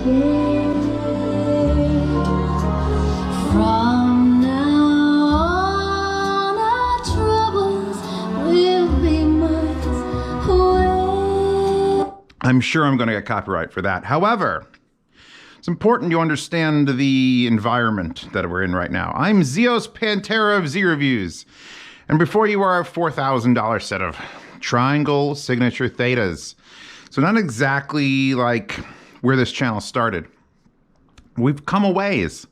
Yeah. From now on, our troubles will be miles away. I'm sure I'm going to get copyright for that. However, it's important you understand the environment that we're in right now. I'm Zeos Pantera of Z Reviews. And before you are a $4,000 set of triangle signature thetas. So not exactly like where this channel started. We've come a ways.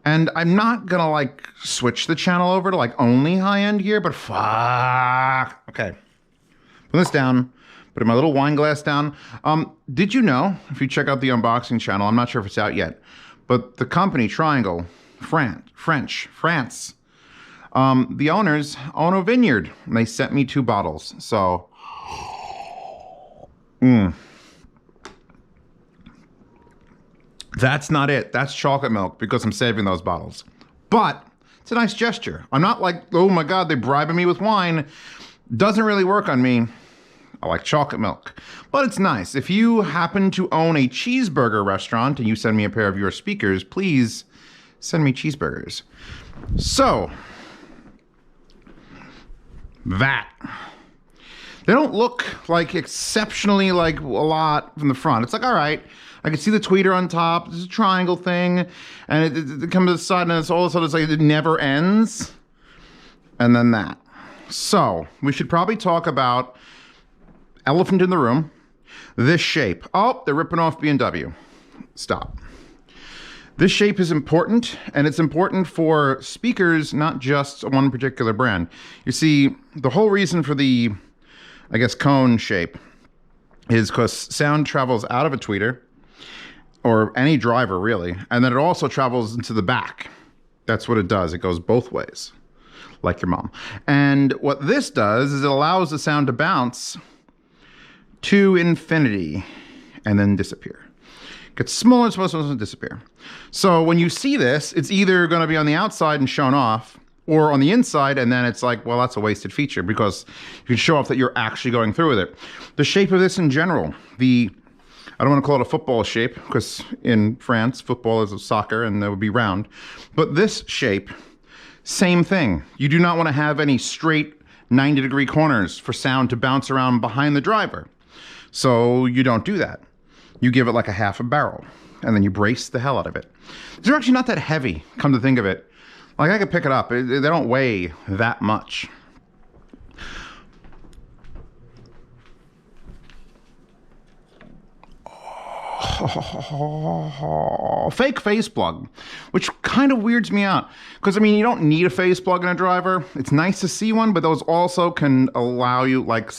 And I'm not gonna like switch the channel over to like only high-end gear, but fuck. Okay. Put this down. Put my little wine glass down. Did you know, if you check out the unboxing channel, I'm not sure if it's out yet, but the company Triangle, France, the owners own a vineyard, and they sent me 2 bottles. So, that's not it. That's chocolate milk because I'm saving those bottles. But it's a nice gesture. I'm not like, oh my God, they're bribing me with wine. Doesn't really work on me. I like chocolate milk, but it's nice. If you happen to own a cheeseburger restaurant and you send me a pair of your speakers, please send me cheeseburgers. So, that. They don't look like exceptionally like a lot from the front. It's like, all right, I can see the tweeter on top. There's a triangle thing, and it comes to the side, and it's all of a sudden it's like it never ends. And then that. So, we should probably talk about elephant in the room, this shape. Oh, they're ripping off B&W. Stop. This shape is important, and it's important for speakers, not just one particular brand. You see, the whole reason for the, I guess, cone shape is because sound travels out of a tweeter, or any driver really, and then it also travels into the back. That's what it does. It goes both ways, like your mom. And what this does is it allows the sound to bounce to infinity and then disappear. Gets smaller and smaller and disappear. So when you see this, it's either going to be on the outside and shown off, or on the inside, and then it's like, well, that's a wasted feature because you can show off that you're actually going through with it. The shape of this in general, I don't want to call it a football shape because in France, football is a soccer and that would be round. But this shape, same thing. You do not want to have any straight 90-degree corners for sound to bounce around behind the driver. So you don't do that. You give it like a half a barrel, and then you brace the hell out of it. They're actually not that heavy, come to think of it. Like I could pick it up. They don't weigh that much. Oh, fake face plug, which kind of weirds me out. Because, I mean, you don't need a face plug in a driver. It's nice to see one, but those also can allow you, like,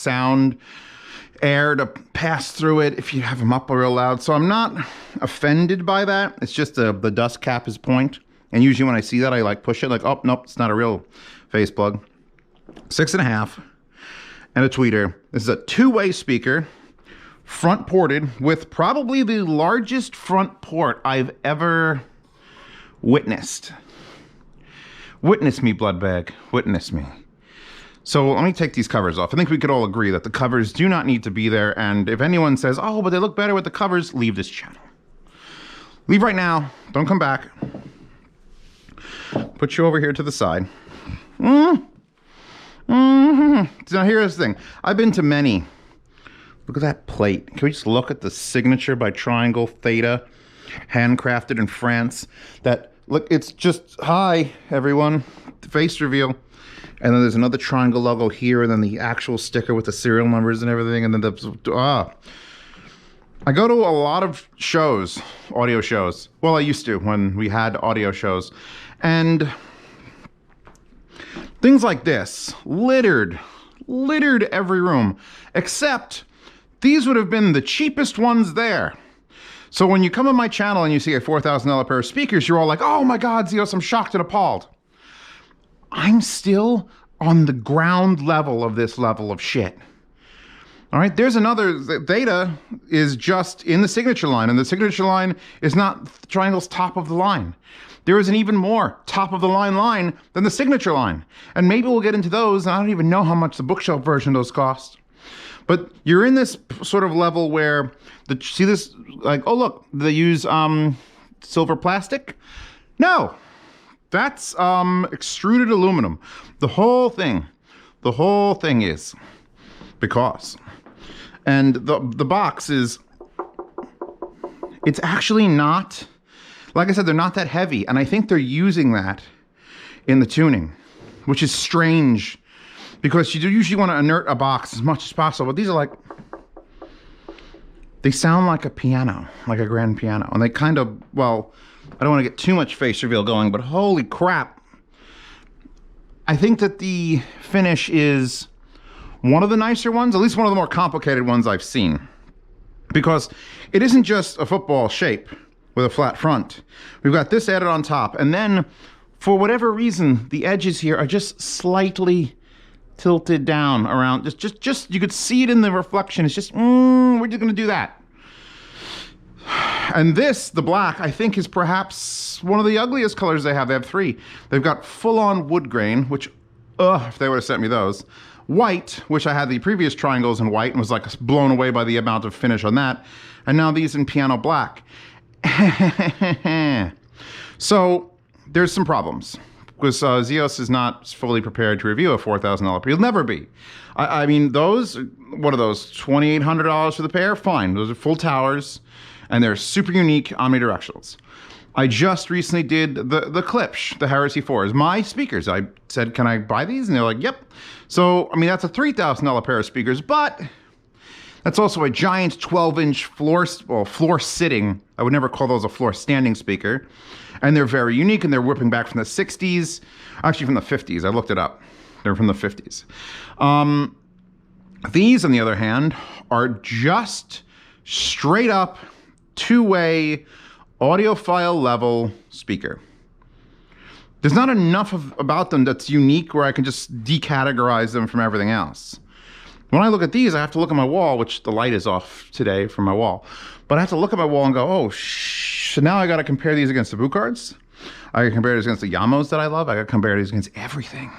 air to pass through it if you have them up real loud. So I'm not offended by that. It's just the dust cap is point. And usually when I see that, I like push it like, oh, nope, it's not a real face plug. 6.5 and a tweeter. This is a 2-way speaker, front ported, with probably the largest front port I've ever witnessed. Witness me, blood bag. Witness me. So let me take these covers off. I think we could all agree that the covers do not need to be there. And if anyone says, oh, but they look better with the covers, leave this channel. Leave right now. Don't come back. Put you over here to the side. Now here's the thing. I've been to many. Look at that plate. Can we just look at the signature by Triangle Theta, handcrafted in France? That, look, it's just, hi, everyone. Face reveal. And then there's another triangle logo here, and then the actual sticker with the serial numbers and everything, and then I go to a lot of shows, audio shows. Well, I used to when we had audio shows. And things like this, littered every room, except these would have been the cheapest ones there. So when you come on my channel and you see a $4,000 pair of speakers, you're all like, oh my God, Zeos, I'm shocked and appalled. I'm still on the ground level of this level of shit. All right, there's another. Theta is just in the signature line, and the signature line is not Triangle's top of the line. There is an even more top of the line than the signature line. And maybe we'll get into those, and I don't even know how much the bookshelf version of those cost. But you're in this sort of level where see this, like, oh look, they use silver plastic. No, that's extruded aluminum. The whole thing is because, and the box is, it's actually not, like I said, they're not that heavy, and I think they're using that in the tuning, which is strange because you do usually want to inert a box as much as possible, but these are like, they sound like a piano, like a grand piano, and they kind of, well, I don't want to get too much face reveal going, but holy crap. I think that the finish is one of the nicer ones, at least one of the more complicated ones I've seen. Because it isn't just a football shape with a flat front. We've got this added on top, and then for whatever reason, the edges here are just slightly tilted down around, just you could see it in the reflection. It's just, we're just gonna do that. And this, the black, I think is perhaps one of the ugliest colors they have. They have three. They've got full-on wood grain, which, if they would have sent me those. White, which I had the previous triangles in white and was like blown away by the amount of finish on that. And now these in piano black. So there's some problems because Zeos is not fully prepared to review a $4,000 pair. He'll never be. I mean, those, what are those, $2,800 for the pair? Fine, those are full towers. And they're super unique omnidirectionals. I just recently did the Klipsch, the Heresy 4s, my speakers. I said, can I buy these? And they're like, yep. So, I mean, that's a $3,000 pair of speakers, but that's also a giant 12-inch floor sitting. I would never call those a floor standing speaker. And they're very unique, and they're whipping back from the 60s, actually from the 50s. I looked it up. They're from the 50s. These, on the other hand, are just straight up two-way audiophile level speaker. There's not enough about them that's unique where I can just decategorize them from everything else. When I look at these, I have to look at my wall, which the light is off today from my wall. But I have to look at my wall and go, oh, so now I got to compare these against the Bucards. I got to compare these against the Yamos that I love. I got to compare these against everything.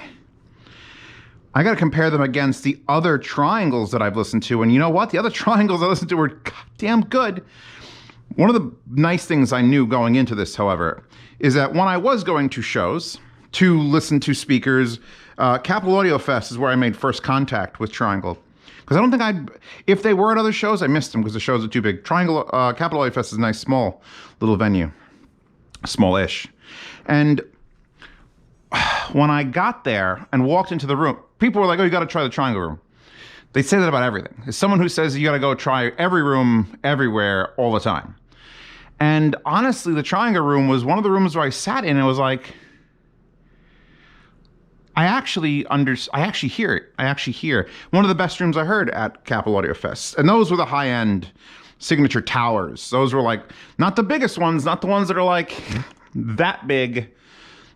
I got to compare them against the other triangles that I've listened to. And you know what? The other triangles I listened to were goddamn good. One of the nice things I knew going into this, however, is that when I was going to shows to listen to speakers, Capital Audio Fest is where I made first contact with Triangle. Because I don't think if they were at other shows, I missed them because the shows are too big. Capital Audio Fest is a nice, small little venue. Small-ish. And when I got there and walked into the room, people were like, oh, you got to try the Triangle room. They say that about everything. As someone who says you got to go try every room, everywhere, all the time. And honestly, the Triangle room was one of the rooms where I sat in and it was like, I actually hear it. I actually hear one of the best rooms I heard at Capital Audio Fest. And those were the high-end signature towers. Those were like, not the biggest ones, not the ones that are like that big.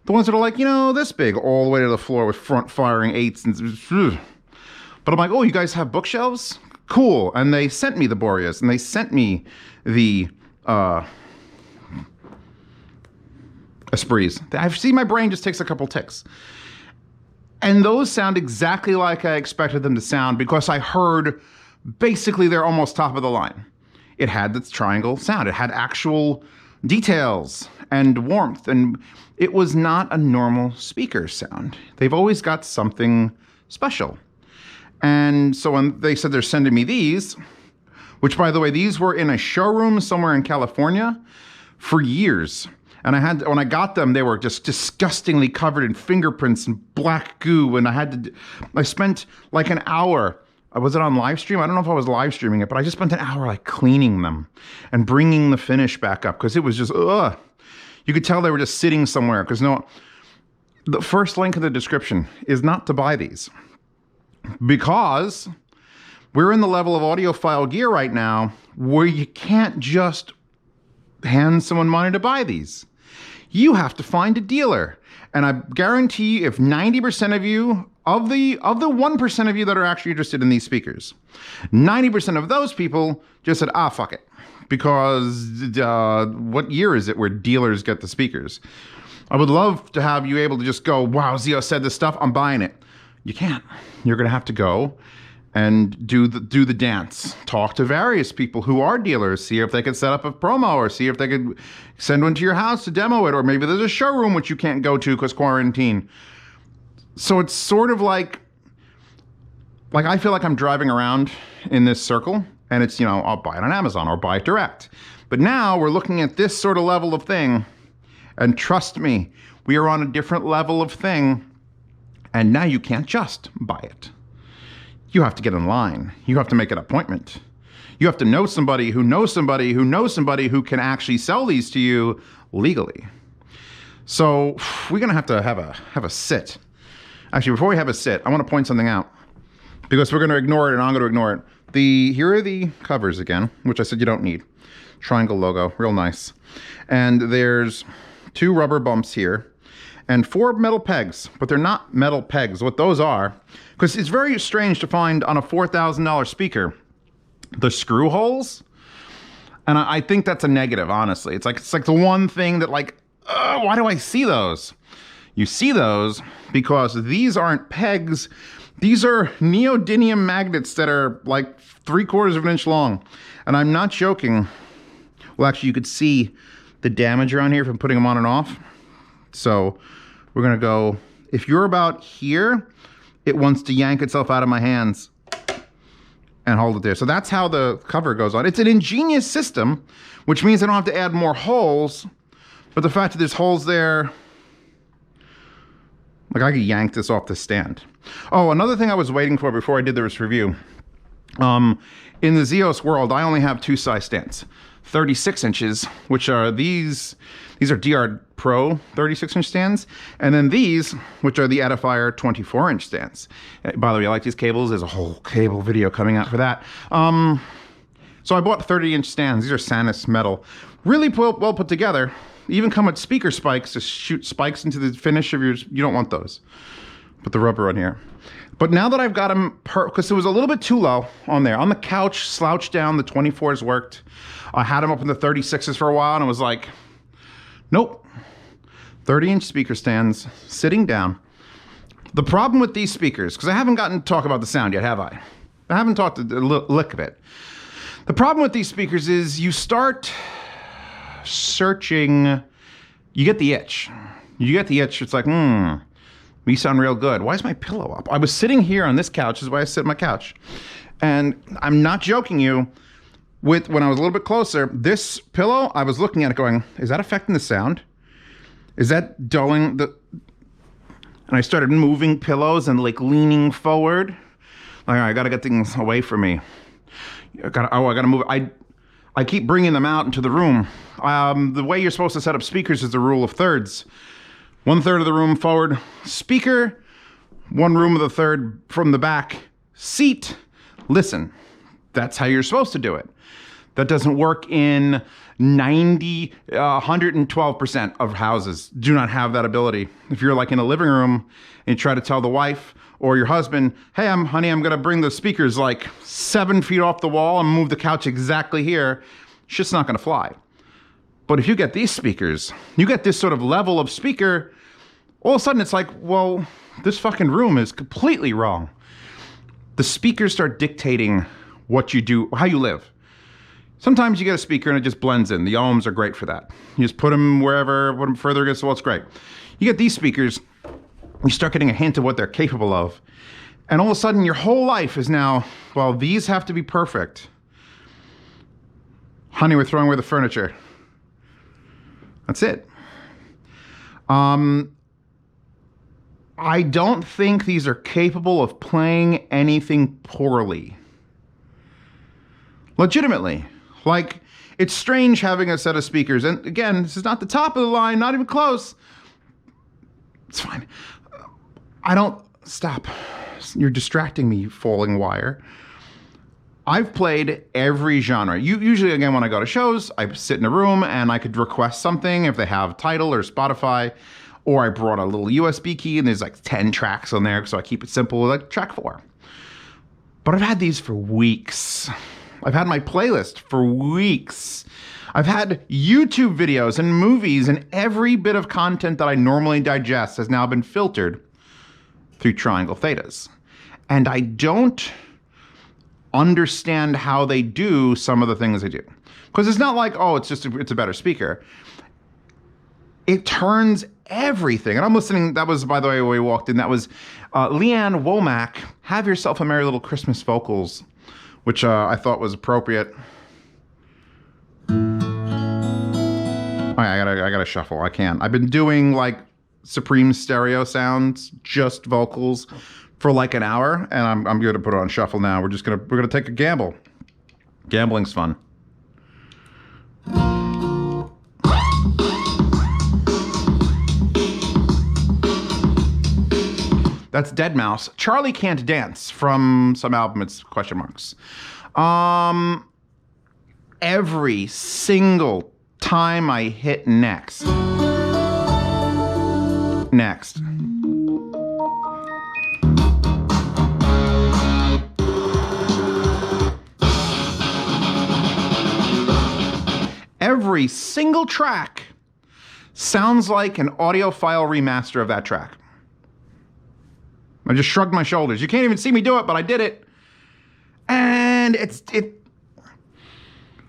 The ones that are like, this big, all the way to the floor with front-firing 8s. And, but I'm like, oh, you guys have bookshelves? Cool. And they sent me the Boreas, and they sent me the Esprits. I've seen my brain just takes a couple ticks. And those sound exactly like I expected them to sound because I heard basically they're almost top of the line. It had the Triangle sound. It had actual details and warmth, and it was not a normal speaker sound. They've always got something special. And so when they said they're sending me these, which by the way, these were in a showroom somewhere in California for years. And when I got them, they were just disgustingly covered in fingerprints and black goo. And I spent like an hour. Was it on live stream? I don't know if I was live streaming it, but I just spent an hour like cleaning them and bringing the finish back up because it was just, ugh. You could tell they were just sitting somewhere because the first link in the description is not to buy these because we're in the level of audiophile gear right now where you can't just hand someone money to buy these. You have to find a dealer. And I guarantee you, if 90% of you, of the 1% of you that are actually interested in these speakers, 90% of those people just said, fuck it. Because what year is it where dealers get the speakers? I would love to have you able to just go, wow, Zio said this stuff, I'm buying it. You can't. You're going to have to go and do the dance. Talk to various people who are dealers. See if they could set up a promo, or see if they could send one to your house to demo it, or maybe there's a showroom which you can't go to because quarantine. So it's sort of like I feel like I'm driving around in this circle, and it's, you know, I'll buy it on Amazon or buy it direct. But now we're looking at this sort of level of thing, and trust me, we are on a different level of thing, and now you can't just buy it. You have to get in line. You have to make an appointment. You have to know somebody who knows somebody who knows somebody who can actually sell these to you legally. So we're gonna have to have a sit. Actually, before we have a sit, I want to point something out, because we're gonna ignore it and I'm gonna ignore it. Here are the covers again, which I said you don't need. Triangle logo, real nice. And there's 2 rubber bumps here and 4 metal pegs, but they're not metal pegs. What those are, because it's very strange to find on a $4,000 speaker, the screw holes. And I think that's a negative, honestly. It's like the one thing that, like, why do I see those? You see those because these aren't pegs. These are neodymium magnets that are like 3/4 of an inch long. And I'm not joking. Well, actually, you could see the damage around here from putting them on and off. So we're gonna go, if you're about here, it wants to yank itself out of my hands and hold it there. So that's how the cover goes on. It's an ingenious system, which means I don't have to add more holes. But the fact that there's holes there, like, I could yank this off the stand. Oh, another thing I was waiting for before I did this review. In the Zeos world, I only have 2 size stands. 36 inches, which are these are DR Pro 36-inch stands, and then these, which are the Edifier 24-inch stands. By the way, I like these cables. There's a whole cable video coming out for that. So I bought 30-inch stands. These are Sanus metal. Really well put together. Even come with speaker spikes to shoot spikes into the finish of yours. You don't want those. Put the rubber on here. But now that I've got them, because it was a little bit too low on there. On the couch, slouched down, the 24s worked. I had them up in the 36s for a while, and I was like, nope. 30-inch speaker stands, sitting down. The problem with these speakers, because I haven't gotten to talk about the sound yet, have I? I haven't talked a lick of it. The problem with these speakers is you start searching, you get the itch. You get the itch, it's like, we sound real good. Why is my pillow up? I was sitting here on this couch, this is why I sit on my couch. And I'm not joking you, when I was a little bit closer, this pillow, I was looking at it going, is that affecting the sound? Is that dulling the... And I started moving pillows and like leaning forward. Like, all right, I gotta get things away from me. I gotta move. I keep bringing them out into the room. The way you're supposed to set up speakers is the rule of thirds. 1/3 of the room forward, speaker. 1 room of the third from the back, seat. Listen, that's how you're supposed to do it. That doesn't work in 112% of houses. Do not have that ability. If you're like in a living room and you try to tell the wife or your husband, hey, honey, I'm gonna bring the speakers like 7 feet off the wall and move the couch exactly here, shit's not gonna fly. But if you get these speakers, you get this sort of level of speaker, all of a sudden it's like, well, this fucking room is completely wrong. The speakers start dictating what you do, how you live. Sometimes you get a speaker and it just blends in. The ohms are great for that. You just put them wherever, put them further against the wall, it's great. You get these speakers, you start getting a hint of what they're capable of. And all of a sudden your whole life is now, well, these have to be perfect. Honey, we're throwing away the furniture. That's it. I don't think these are capable of playing anything poorly. Legitimately. Like, it's strange having a set of speakers. And again, this is not the top of the line, not even close. It's fine. Stop. You're distracting me, you falling wire. I've played every genre. Usually, again, when I go to shows, I sit in a room and I could request something if they have Tidal or Spotify, or I brought a little USB key and there's like 10 tracks on there, so I keep it simple, like track 4. But I've had these for weeks. I've had my playlist for weeks. I've had YouTube videos and movies, and every bit of content that I normally digest has now been filtered through Triangle Thetas. And I don't understand how they do some of the things they do. Because it's not like, oh, it's a better speaker. It turns everything. And I'm listening, that was, by the way, when we walked in, that was Leanne Womack, Have Yourself a Merry Little Christmas vocals, which I thought was appropriate. All right, I gotta shuffle. I can't. I've been doing like Supreme stereo sounds, just vocals, for like an hour, and I'm going to put it on shuffle now. We're gonna take a gamble. Gambling's fun. That's Deadmau5. Charlie Can't Dance from some album. It's question marks. Every single time I hit next. Every single track sounds like an audiophile remaster of that track. I just shrugged my shoulders. You can't even see me do it, but I did it. And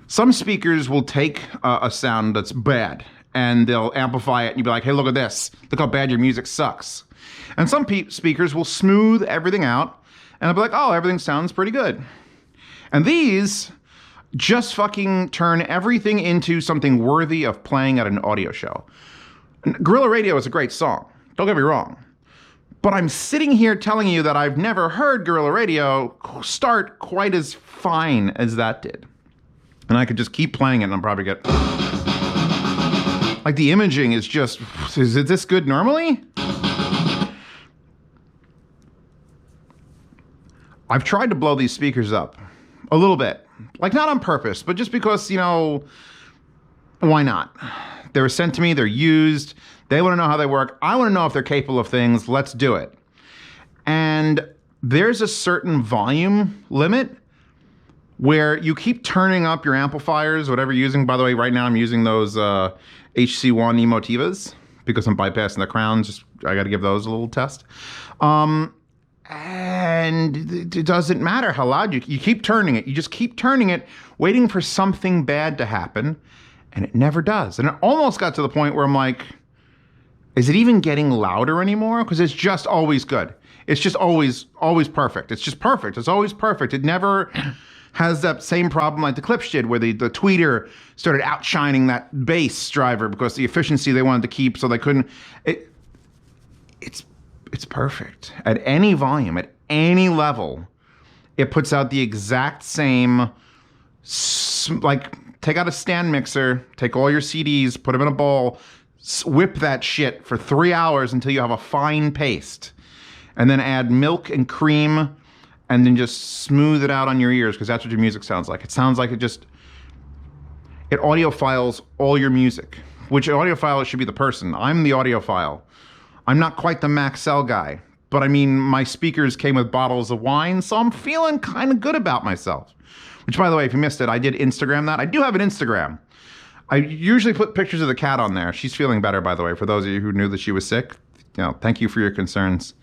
some speakers will take a sound that's bad and they'll amplify it and you'll be like, hey, look at this. Look how bad your music sucks. And some speakers will smooth everything out and they'll be like, oh, everything sounds pretty good. And these just fucking turn everything into something worthy of playing at an audio show. Guerrilla Radio is a great song. Don't get me wrong. But I'm sitting here telling you that I've never heard Guerrilla Radio start quite as fine as that did. And I could just keep playing it and I'll probably get... Like the imaging is just... Is it this good normally? I've tried to blow these speakers up a little bit. Like not on purpose, but just because, you know, why not? They were sent to me, they're used, they want to know how they work. I want to know if they're capable of things, let's do it. And there's a certain volume limit where you keep turning up your amplifiers, whatever you're using. By the way, right now I'm using those HC1 Emotivas because I'm bypassing the crowns. I got to give those a little test. And it doesn't matter how loud you keep turning it. You just keep turning it, waiting for something bad to happen, and it never does. And it almost got to the point where I'm like, is it even getting louder anymore? Because it's just always good. It's just always perfect. It's just perfect. It's always perfect. It never has that same problem like the Klipsch did, where the tweeter started outshining that bass driver because the efficiency they wanted to keep, so they couldn't. It's perfect. At any volume, at any level, it puts out the exact same, like, take out a stand mixer, take all your CDs, put them in a bowl, whip that shit for 3 hours until you have a fine paste, and then add milk and cream, and then just smooth it out on your ears, because that's what your music sounds like. It sounds like it audiophiles all your music, which audiophile should be the person. I'm the audiophile. I'm not quite the Maxell guy, but I mean, my speakers came with bottles of wine, so I'm feeling kind of good about myself. Which, by the way, if you missed it, I did Instagram that. I do have an Instagram. I usually put pictures of the cat on there. She's feeling better, by the way. For those of you who knew that she was sick, you know, thank you for your concerns.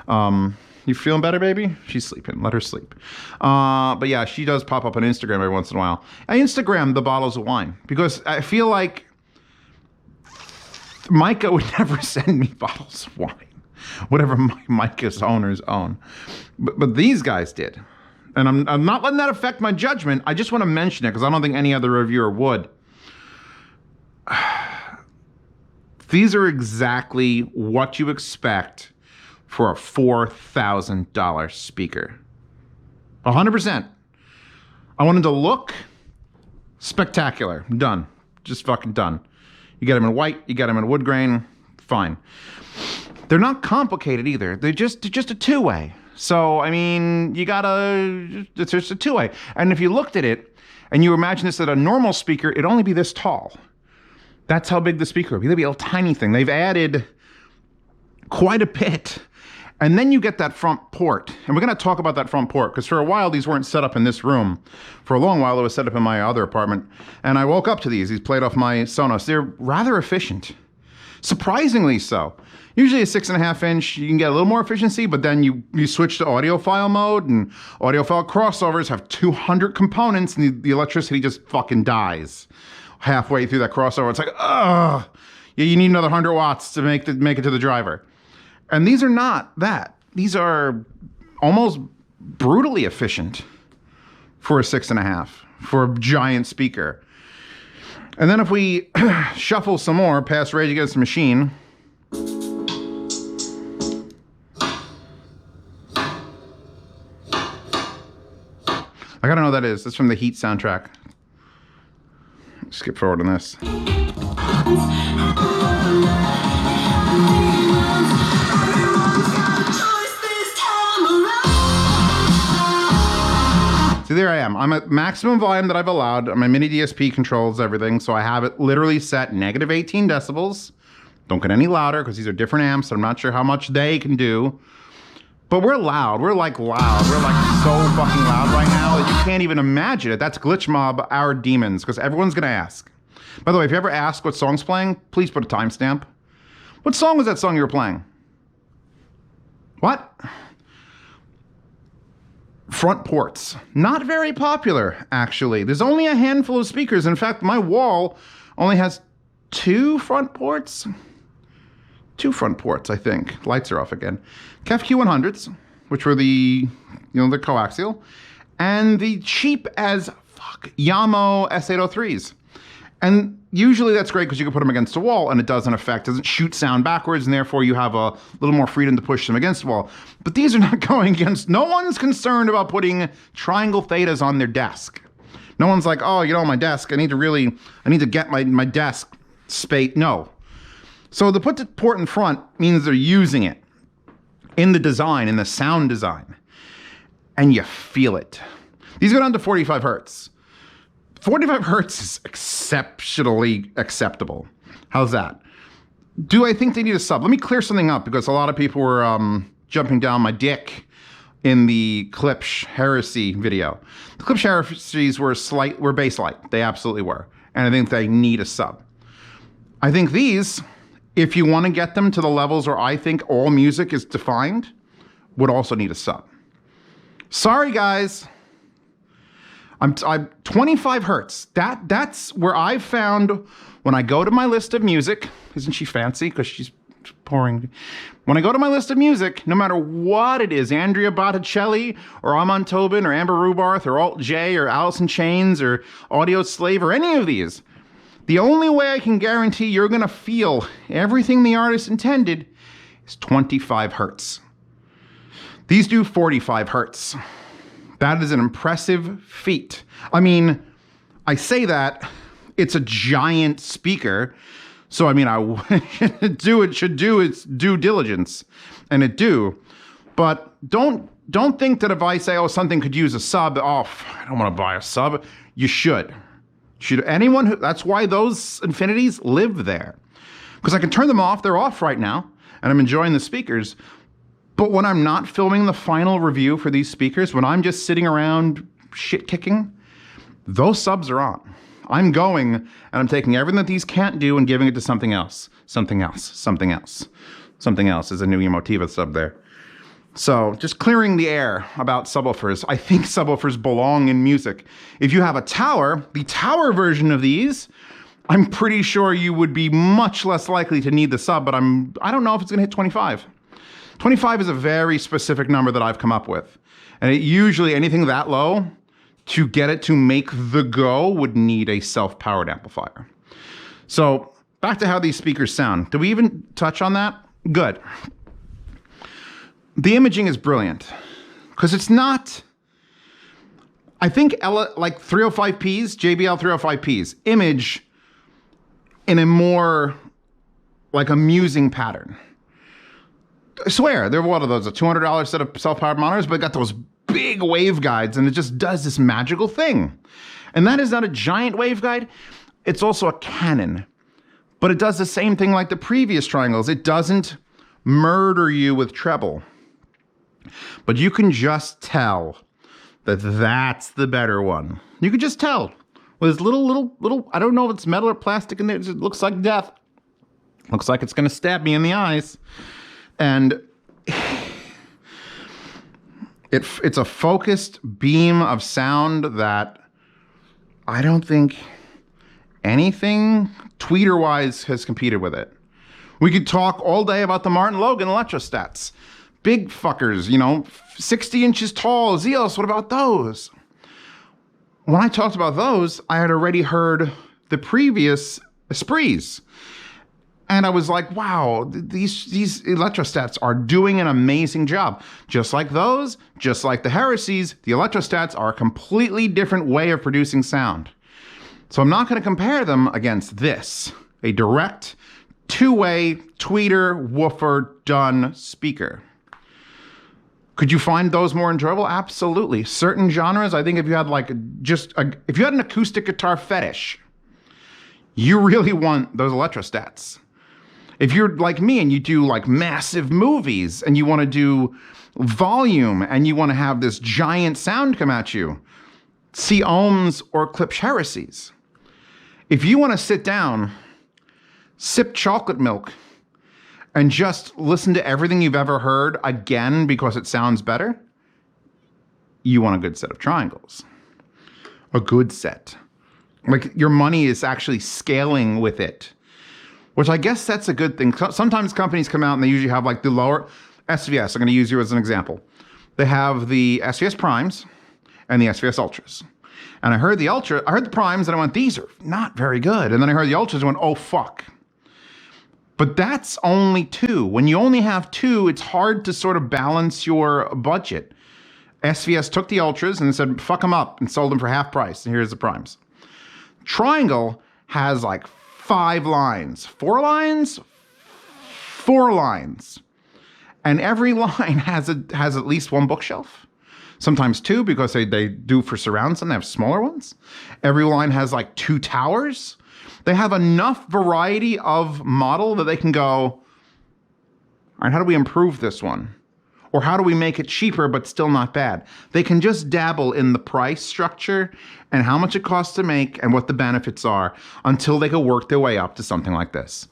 You feeling better, baby? She's sleeping. Let her sleep. But yeah, she does pop up on Instagram every once in a while. I Instagram the bottles of wine because I feel like Micah would never send me bottles of wine, whatever Micah's owners own. But these guys did. And I'm not letting that affect my judgment. I just want to mention it because I don't think any other reviewer would. These are exactly what you expect for a $4,000 speaker. 100%. I want them to look spectacular. Done. Just fucking done. You get them in white, you get them in wood grain, fine. They're not complicated either. They're just a two-way. So, I mean, it's just a two-way. And if you looked at it and you imagine this at a normal speaker, it'd only be this tall. That's how big the speaker would be. It'd be a little tiny thing. They've added quite a bit. And then you get that front port. And we're going to talk about that front port because for a while these weren't set up in this room. For a long while it was set up in my other apartment. And I woke up to these. These played off my Sonos. They're rather efficient. Surprisingly so. Usually a 6.5 inch, you can get a little more efficiency, but then you switch to audiophile mode, and audiophile crossovers have 200 components, and the electricity just fucking dies halfway through that crossover. It's like, ugh, yeah, you need another 100 watts to make it to the driver. And these are not that. These are almost brutally efficient for a 6.5, for a giant speaker. And then if we shuffle some more past Rage Against the Machine, I gotta know what that is. That's from the Heat soundtrack. Skip forward on this. So there I am. I'm at maximum volume that I've allowed. My mini DSP controls everything, so I have it literally set negative 18 decibels. Don't get any louder because these are different amps. So I'm not sure how much they can do. But we're loud. We're like loud. We're like so fucking loud right now that you can't even imagine it. That's Glitch Mob, our demons, because everyone's going to ask. By the way, if you ever ask what song's playing, please put a timestamp. What song was that song you were playing? What? Front ports. Not very popular, actually. There's only a handful of speakers. In fact, my wall only has 2 front ports. 2 front ports, I think. Lights are off again. KEF Q100s, which were the coaxial, and the cheap as fuck Yamo S803s. And usually that's great because you can put them against the wall and it doesn't shoot sound backwards, and therefore you have a little more freedom to push them against the wall. But these are not going against, no one's concerned about putting triangle Thetas on their desk. No one's like, oh, my desk, I need to get my desk space. No. So the put the port in front means they're using it in the design, in the sound design. And you feel it. These go down to 45 hertz. 45 hertz is exceptionally acceptable. How's that? Do I think they need a sub? Let me clear something up because a lot of people were jumping down my dick in the Klipsch heresy video. The Klipsch heresies were bass-like. They absolutely were. And I think they need a sub. I think these, if you want to get them to the levels where I think all music is defined, would also need a sub. Sorry, guys. I'm 25 hertz. That's where I've found when I go to my list of music. Isn't she fancy? Because she's pouring. When I go to my list of music, no matter what it is, Andrea Botticelli or Amon Tobin or Amber Rubarth or Alt J or Alice in Chains or Audio Slave or any of these, the only way I can guarantee you're going to feel everything the artist intended is 25 hertz. These do 45 hertz. That is an impressive feat. I mean, I say that, it's a giant speaker, so I mean, it should do its due diligence, and it do. But don't think that if I say, oh, something could use a sub, oh, I don't want to buy a sub. You should. That's why those Infinities live there. Because I can turn them off, they're off right now, and I'm enjoying the speakers. But when I'm not filming the final review for these speakers, when I'm just sitting around shit kicking, those subs are on. I'm going and I'm taking everything that these can't do and giving it to something else. Something else. Something else. Something else is a new Emotiva sub there. So just clearing the air about subwoofers. I think subwoofers belong in music. If you have a tower, the tower version of these, I'm pretty sure you would be much less likely to need the sub, but I don't know if it's gonna hit 25. 25 is a very specific number that I've come up with. And it usually, anything that low, to get it to make the go, would need a self-powered amplifier. So back to how these speakers sound. Did we even touch on that? Good. The imaging is brilliant. Because it's not, I think like 305Ps, JBL 305Ps, image in a more like amusing pattern. I swear, there were one of those, a $200 set of self-powered monitors, but it got those big waveguides, and it just does this magical thing. And that is not a giant waveguide. It's also a Canon. But it does the same thing like the previous triangles. It doesn't murder you with treble. But you can just tell that that's the better one. You can just tell. With this little, I don't know if it's metal or plastic in there, it looks like death. Looks like it's going to stab me in the eyes. And it's a focused beam of sound that I don't think anything tweeter-wise has competed with it. We could talk all day about the Martin Logan electrostats. Big fuckers, 60 inches tall. Zeos, what about those? When I talked about those, I had already heard the previous Esprits. And I was like, wow, these electrostats are doing an amazing job. Just like those, just like the heresies, the electrostats are a completely different way of producing sound. So I'm not going to compare them against this, a direct, two-way, tweeter, woofer, done speaker. Could you find those more enjoyable? Absolutely. Certain genres, I think if you had if you had an acoustic guitar fetish, you really want those electrostats. If you're like me and you do like massive movies and you want to do volume and you want to have this giant sound come at you, see Ohms or Klipsch heresies. If you want to sit down, sip chocolate milk, and just listen to everything you've ever heard again because it sounds better, you want a good set of triangles. A good set. Like your money is actually scaling with it. Which I guess that's a good thing. Sometimes companies come out and they usually have like the lower SVS. I'm going to use you as an example. They have the SVS Primes and the SVS Ultras. And I heard the Primes and I went, these are not very good. And then I heard the Ultras and went, oh, fuck. But that's only two. When you only have two, it's hard to sort of balance your budget. SVS took the Ultras and said, fuck them up, and sold them for half price. And here's the Primes. Triangle has like 5 lines, 4 lines, 4 lines. And every line has at least one bookshelf. Sometimes 2 because they do for surround sound, they have smaller ones. Every line has like 2 towers. They have enough variety of model that they can go, all right, how do we improve this one? Or how do we make it cheaper but still not bad? They can just dabble in the price structure and how much it costs to make and what the benefits are until they can work their way up to something like this.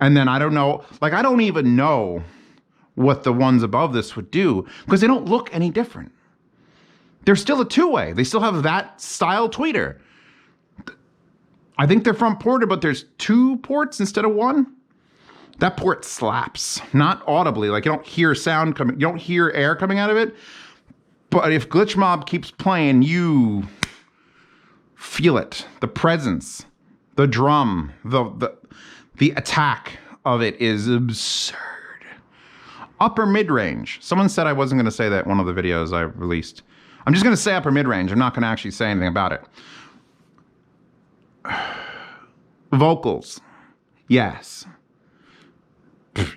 And then I don't know, like I don't even know what the ones above this would do because they don't look any different. They're still a 2-way. They still have that style tweeter. I think they're front ported, but there's 2 ports instead of 1. That port slaps, not audibly. Like you don't hear sound coming, you don't hear air coming out of it. But if Glitch Mob keeps playing, you feel it. The presence, the drum, the attack of it is absurd. Upper mid-range. Someone said I wasn't going to say that in one of the videos I released. I'm just going to say upper mid-range. I'm not going to actually say anything about it. Vocals. Yes.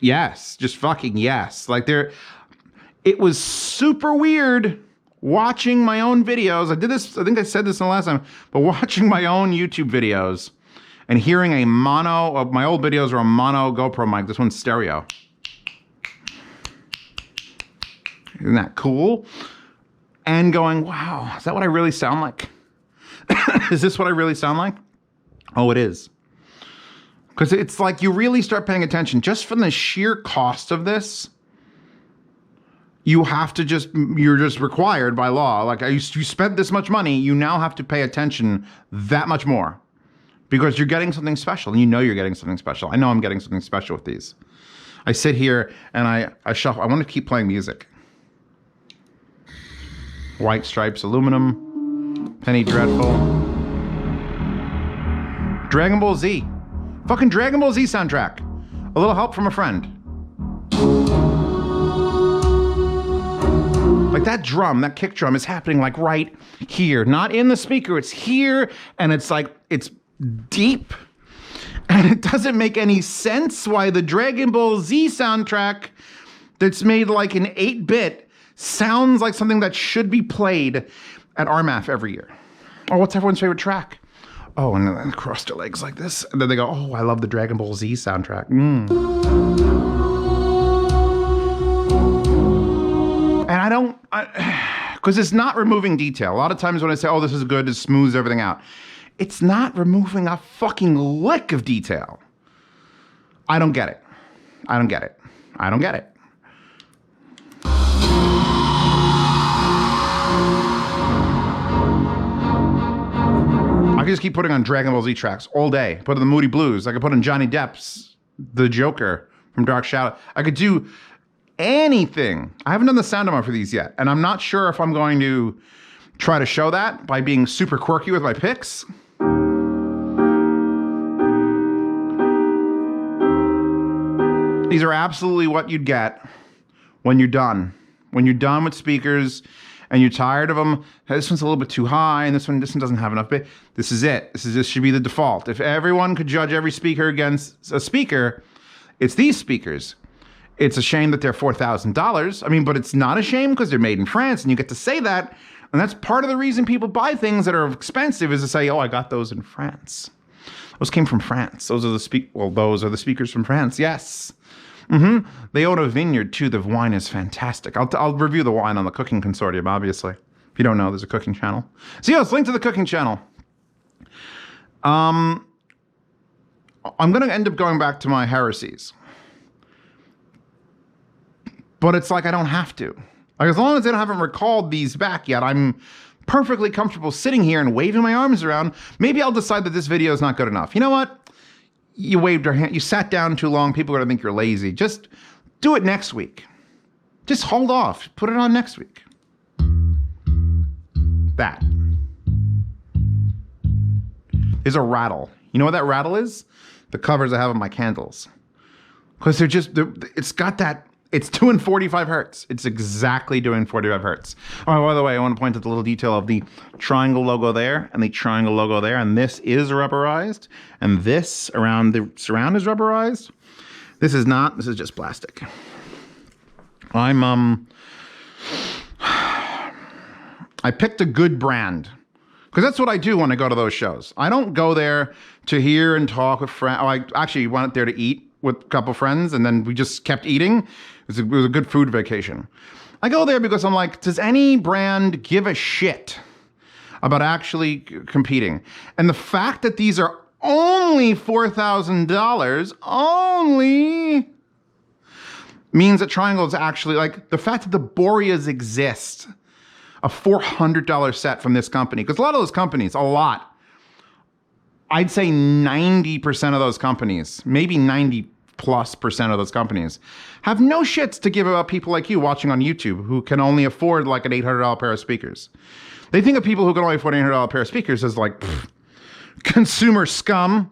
Yes. Just fucking yes. Like it was super weird watching my own videos. I did this, I think I said this in the last time, but watching my own YouTube videos and hearing a mono, my old videos were a mono GoPro mic. This one's stereo. Isn't that cool? And going, wow, is that what I really sound like? Is this what I really sound like? Oh, it is. Because it's like you really start paying attention. Just from the sheer cost of this, you're just required by law. Like you spent this much money, you now have to pay attention that much more. Because you're getting something special, and you know you're getting something special. I know I'm getting something special with these. I sit here and I shuffle. I want to keep playing music. White Stripes Aluminum, Penny Dreadful, Dragon Ball Z. Fucking Dragon Ball Z soundtrack. A little help from a friend. Like that drum, that kick drum is happening like right here. Not in the speaker, it's here, and it's like, it's deep. And it doesn't make any sense why the Dragon Ball Z soundtrack that's made like an 8-bit sounds like something that should be played at RMAF every year. Oh, what's everyone's favorite track? Oh, and then cross their legs like this. And then they go, oh, I love the Dragon Ball Z soundtrack. And I don't, because it's not removing detail. A lot of times when I say, oh, this is good, it smooths everything out. It's not removing a fucking lick of detail. I don't get it. I don't get it. I don't get it. I could just keep putting on Dragon Ball Z tracks all day. Put in the Moody Blues. I could put in Johnny Depp's The Joker from Dark Shadow. I could do anything. I haven't done the sound demo for these yet, and I'm not sure if I'm going to try to show that by being super quirky with my picks. These are absolutely what you'd get when you're done. When you're done with speakers and you're tired of them, hey, this one's a little bit too high and this one doesn't have enough bass. This is it. This should be the default. If everyone could judge every speaker against a speaker, it's these speakers. It's a shame that they're $4,000. I mean, but it's not a shame because they're made in France and you get to say that. And that's part of the reason people buy things that are expensive is to say, oh, I got those in France. Those came from France. Those are the speakers from France. Yes. They own a vineyard too. The wine is fantastic. I'll review the wine on the Cooking Consortium, obviously. If you don't know, there's a cooking channel. So yeah, let's link to the cooking channel. I'm going to end up going back to my heresies. But it's like I don't have to. Like, as long as I haven't recalled these back yet, I'm perfectly comfortable sitting here and waving my arms around. Maybe I'll decide that this video is not good enough. You know what? You waved your hand, you sat down too long, people are gonna think you're lazy. Just do it next week. Just hold off, put it on next week. That. There's a rattle. You know what that rattle is? The covers I have on my candles. Because it's got that, it's doing 45 hertz. It's exactly doing 45 hertz. Oh, by the way, I want to point out the little detail of the triangle logo there and the triangle logo there. And this is rubberized. And this around the surround is rubberized. This is not. This is just plastic. I picked a good brand. Because that's what I do when I go to those shows. I don't go there to hear and talk with friends. Oh, I actually went there to eat with a couple friends, and then we just kept eating. It was a good food vacation. I go there because I'm like, does any brand give a shit about actually competing? And the fact that these are only $4,000 only means that Triangle is actually, like, the fact that the Boreas exist, a $400 set from this company, because a lot of those companies, I'd say 90% of those companies, maybe 90+% of those companies, have no shits to give about people like you watching on YouTube who can only afford like an $800 pair of speakers. They think of people who can only afford an $800 pair of speakers as like consumer scum.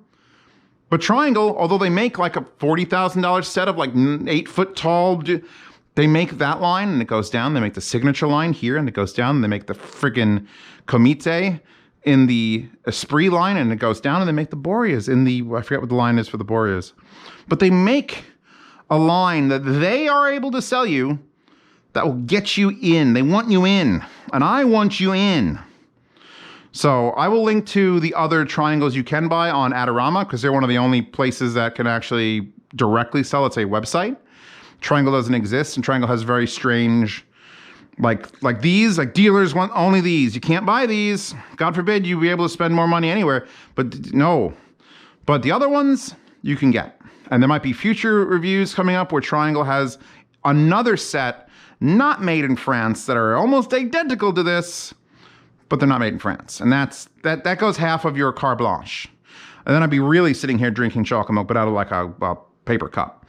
But Triangle, although they make like a $40,000 set of like 8 foot tall, they make that line and it goes down. They make the signature line here and it goes down. And they make the friggin' Komite in the Esprit line and it goes down, and they make the Boreas in the, I forget what the line is for the Boreas. But they make a line that they are able to sell you that will get you in. They want you in, and I want you in. So I will link to the other Triangles you can buy on Adorama, because they're one of the only places that can actually directly sell. It's a website. Triangle doesn't exist, and Triangle has very strange, like these, like dealers want only these. You can't buy these. God forbid you be able to spend more money anywhere. But no. But the other ones you can get. And there might be future reviews coming up where Triangle has another set not made in France that are almost identical to this, but they're not made in France. And that goes half of your carte blanche. And then I'd be really sitting here drinking chocolate milk, but out of like a paper cup.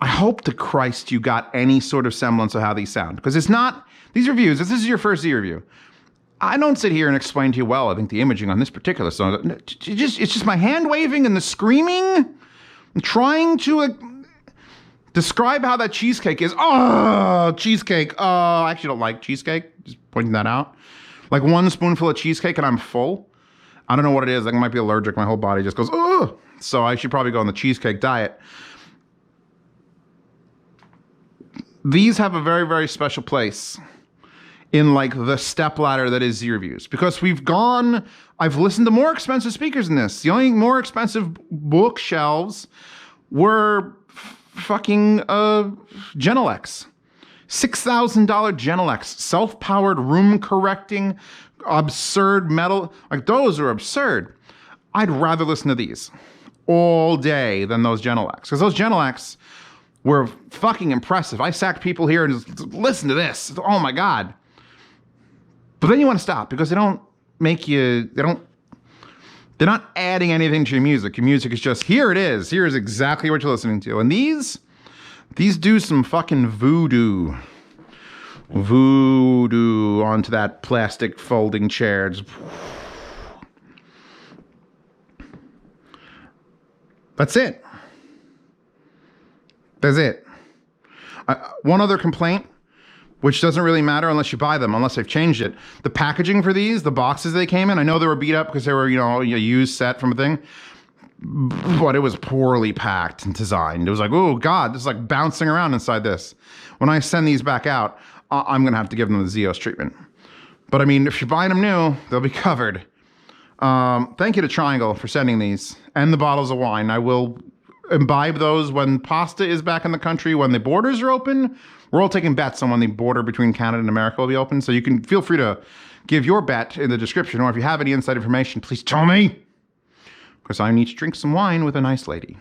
I hope to Christ you got any sort of semblance of how these sound. Because it's not, these reviews, if this is your first Z review, I don't sit here and explain to you, well, I think the imaging on this particular song, it's just my hand waving and the screaming. I'm trying to describe how that cheesecake is. Oh, cheesecake. Oh, I actually don't like cheesecake. Just pointing that out. Like one spoonful of cheesecake and I'm full. I don't know what it is. Like I might be allergic. My whole body just goes, oh. So I should probably go on the cheesecake diet. These have a very, very special place in like the stepladder that is Z reviews, because I've listened to more expensive speakers than this. The only more expensive bookshelves were fucking Genelecs. $6,000 Genelecs, self-powered, room correcting, absurd metal. Like those are absurd. I'd rather listen to these. all day than those Genelecs. Because those Genelecs were fucking impressive. I sacked people here and just listen to this. Oh my God. But then you want to stop because they don't make you, they're not adding anything to your music. Your music is just, here it is. Here is exactly what you're listening to. And these do some fucking voodoo onto that plastic folding chair. Just, that's it. That's it. One other complaint, which doesn't really matter unless you buy them, unless they've changed it. The packaging for these, the boxes they came in, I know they were beat up because they were, a used set from a thing, but it was poorly packed and designed. It was like, oh God, this is like bouncing around inside this. When I send these back out, I'm gonna have to give them the Zeos treatment. But I mean, if you're buying them new, they'll be covered. Thank you to Triangle for sending these and the bottles of wine. I will imbibe those when pasta is back in the country, when the borders are open. We're all taking bets on when the border between Canada and America will be open. So you can feel free to give your bet in the description, or if you have any inside information, please tell me, because I need to drink some wine with a nice lady.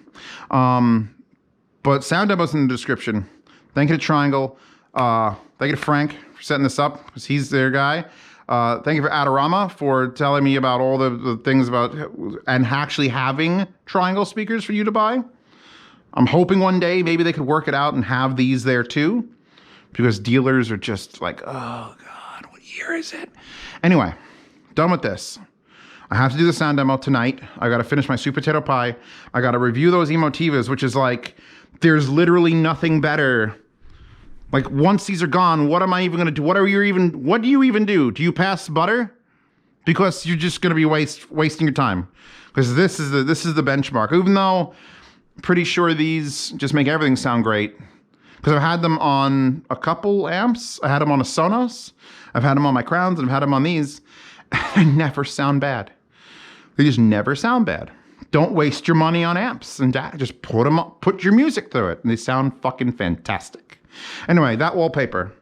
But sound demos in the description. Thank you to Triangle. Thank you to Frank for setting this up, because he's their guy. Thank you for Adorama for telling me about all the things about and actually having Triangle speakers for you to buy. I'm hoping one day maybe they could work it out and have these there too, because dealers are just like, oh God, what year is it? Anyway, done with this. I have to do the sound demo tonight. I got to finish my sweet potato pie. I got to review those Emotivas, which is like, there's literally nothing better. Like, once these are gone, what am I even going to do? What do you even do? Do you pass butter? Because you're just going to be wasting your time. Because this is the benchmark. Even though I'm pretty sure these just make everything sound great. Because I've had them on a couple amps. I had them on a Sonos. I've had them on my Crowns, and I've had them on these. They never sound bad. They just never sound bad. Don't waste your money on amps. And just put them up, put your music through it. And they sound fucking fantastic. Anyway, that wallpaper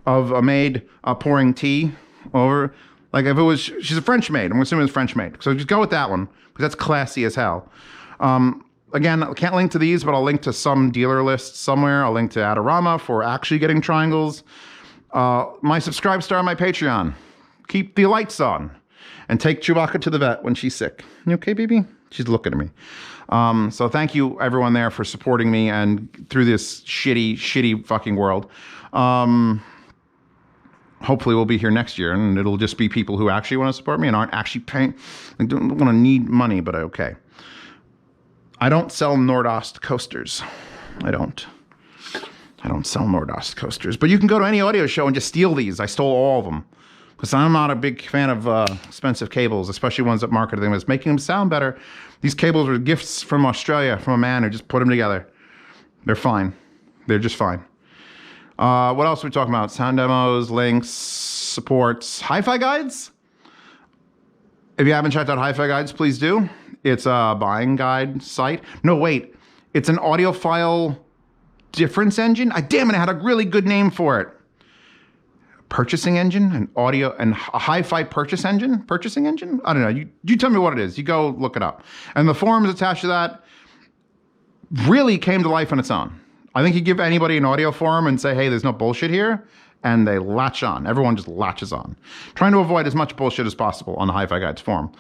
of a maid pouring tea over, like if it was, she's a French maid. I'm assuming it's French maid. So just go with that one, because that's classy as hell. Again, I can't link to these, but I'll link to some dealer list somewhere. I'll link to Adorama for actually getting Triangles. My subscribe star on my Patreon. Keep the lights on. And take Chewbacca to the vet when she's sick. You okay, baby? She's looking at me. So thank you, everyone there, for supporting me and through this shitty fucking world. Hopefully we'll be here next year, and it'll just be people who actually want to support me and aren't actually paying, like, don't want to need money, but okay. I don't sell Nordost coasters. I don't sell Nordost coasters. But you can go to any audio show and just steal these. I stole all of them. Because I'm not a big fan of expensive cables, especially ones that market them as making them sound better. These cables were gifts from Australia, from a man who just put them together. They're fine. They're just fine. What else are we talking about? Sound demos, links, supports, hi-fi guides. If you haven't checked out hi-fi guides, please do. It's a buying guide site. No, wait. It's an audiophile difference engine. Damn it, I had a really good name for it. Purchasing engine, an audio and a hi-fi purchasing engine. I don't know. You tell me what it is. You go look it up. And the forums attached to that really came to life on its own. I think you give anybody an audio forum and say, hey, there's no bullshit here, and they latch on. Everyone just latches on. Trying to avoid as much bullshit as possible on the Hi-Fi Guides forum.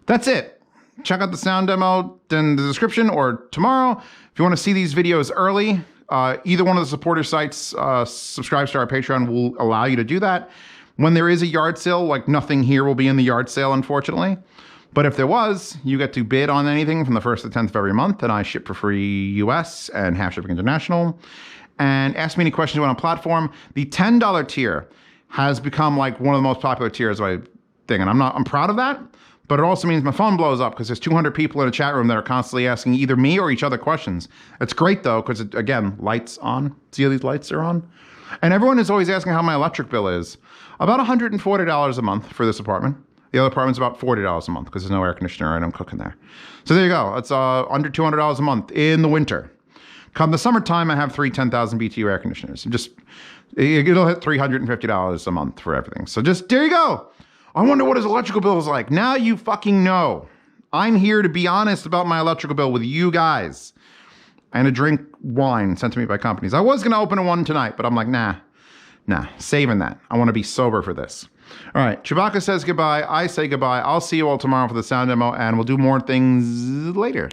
That's it. Check out the sound demo in the description or tomorrow. If you want to see these videos early, either one of the supporter sites, subscribe to our Patreon, will allow you to do that. When there is a yard sale, like nothing here will be in the yard sale, unfortunately. But if there was, you get to bid on anything from the 1st to 10th of every month, and I ship for free US and half shipping international. And ask me any questions you want on platform. The $10 tier has become like one of the most popular tiers of my thing, and I'm proud of that. But it also means my phone blows up because there's 200 people in a chat room that are constantly asking either me or each other questions. It's great though, because again, lights on. See how these lights are on? And everyone is always asking how my electric bill is. About $140 a month for this apartment. The other apartment's about $40 a month because there's no air conditioner and I'm cooking there. So there you go. It's under $200 a month in the winter. Come the summertime, I have 3 10,000 BTU air conditioners. It'll hit $350 a month for everything. So just, there you go. I wonder what his electrical bill is like. Now you fucking know. I'm here to be honest about my electrical bill with you guys. And to drink wine sent to me by companies. I was going to open one tonight, but I'm like, nah, saving that. I want to be sober for this. All right, Chewbacca says goodbye. I say goodbye. I'll see you all tomorrow for the sound demo, and we'll do more things later.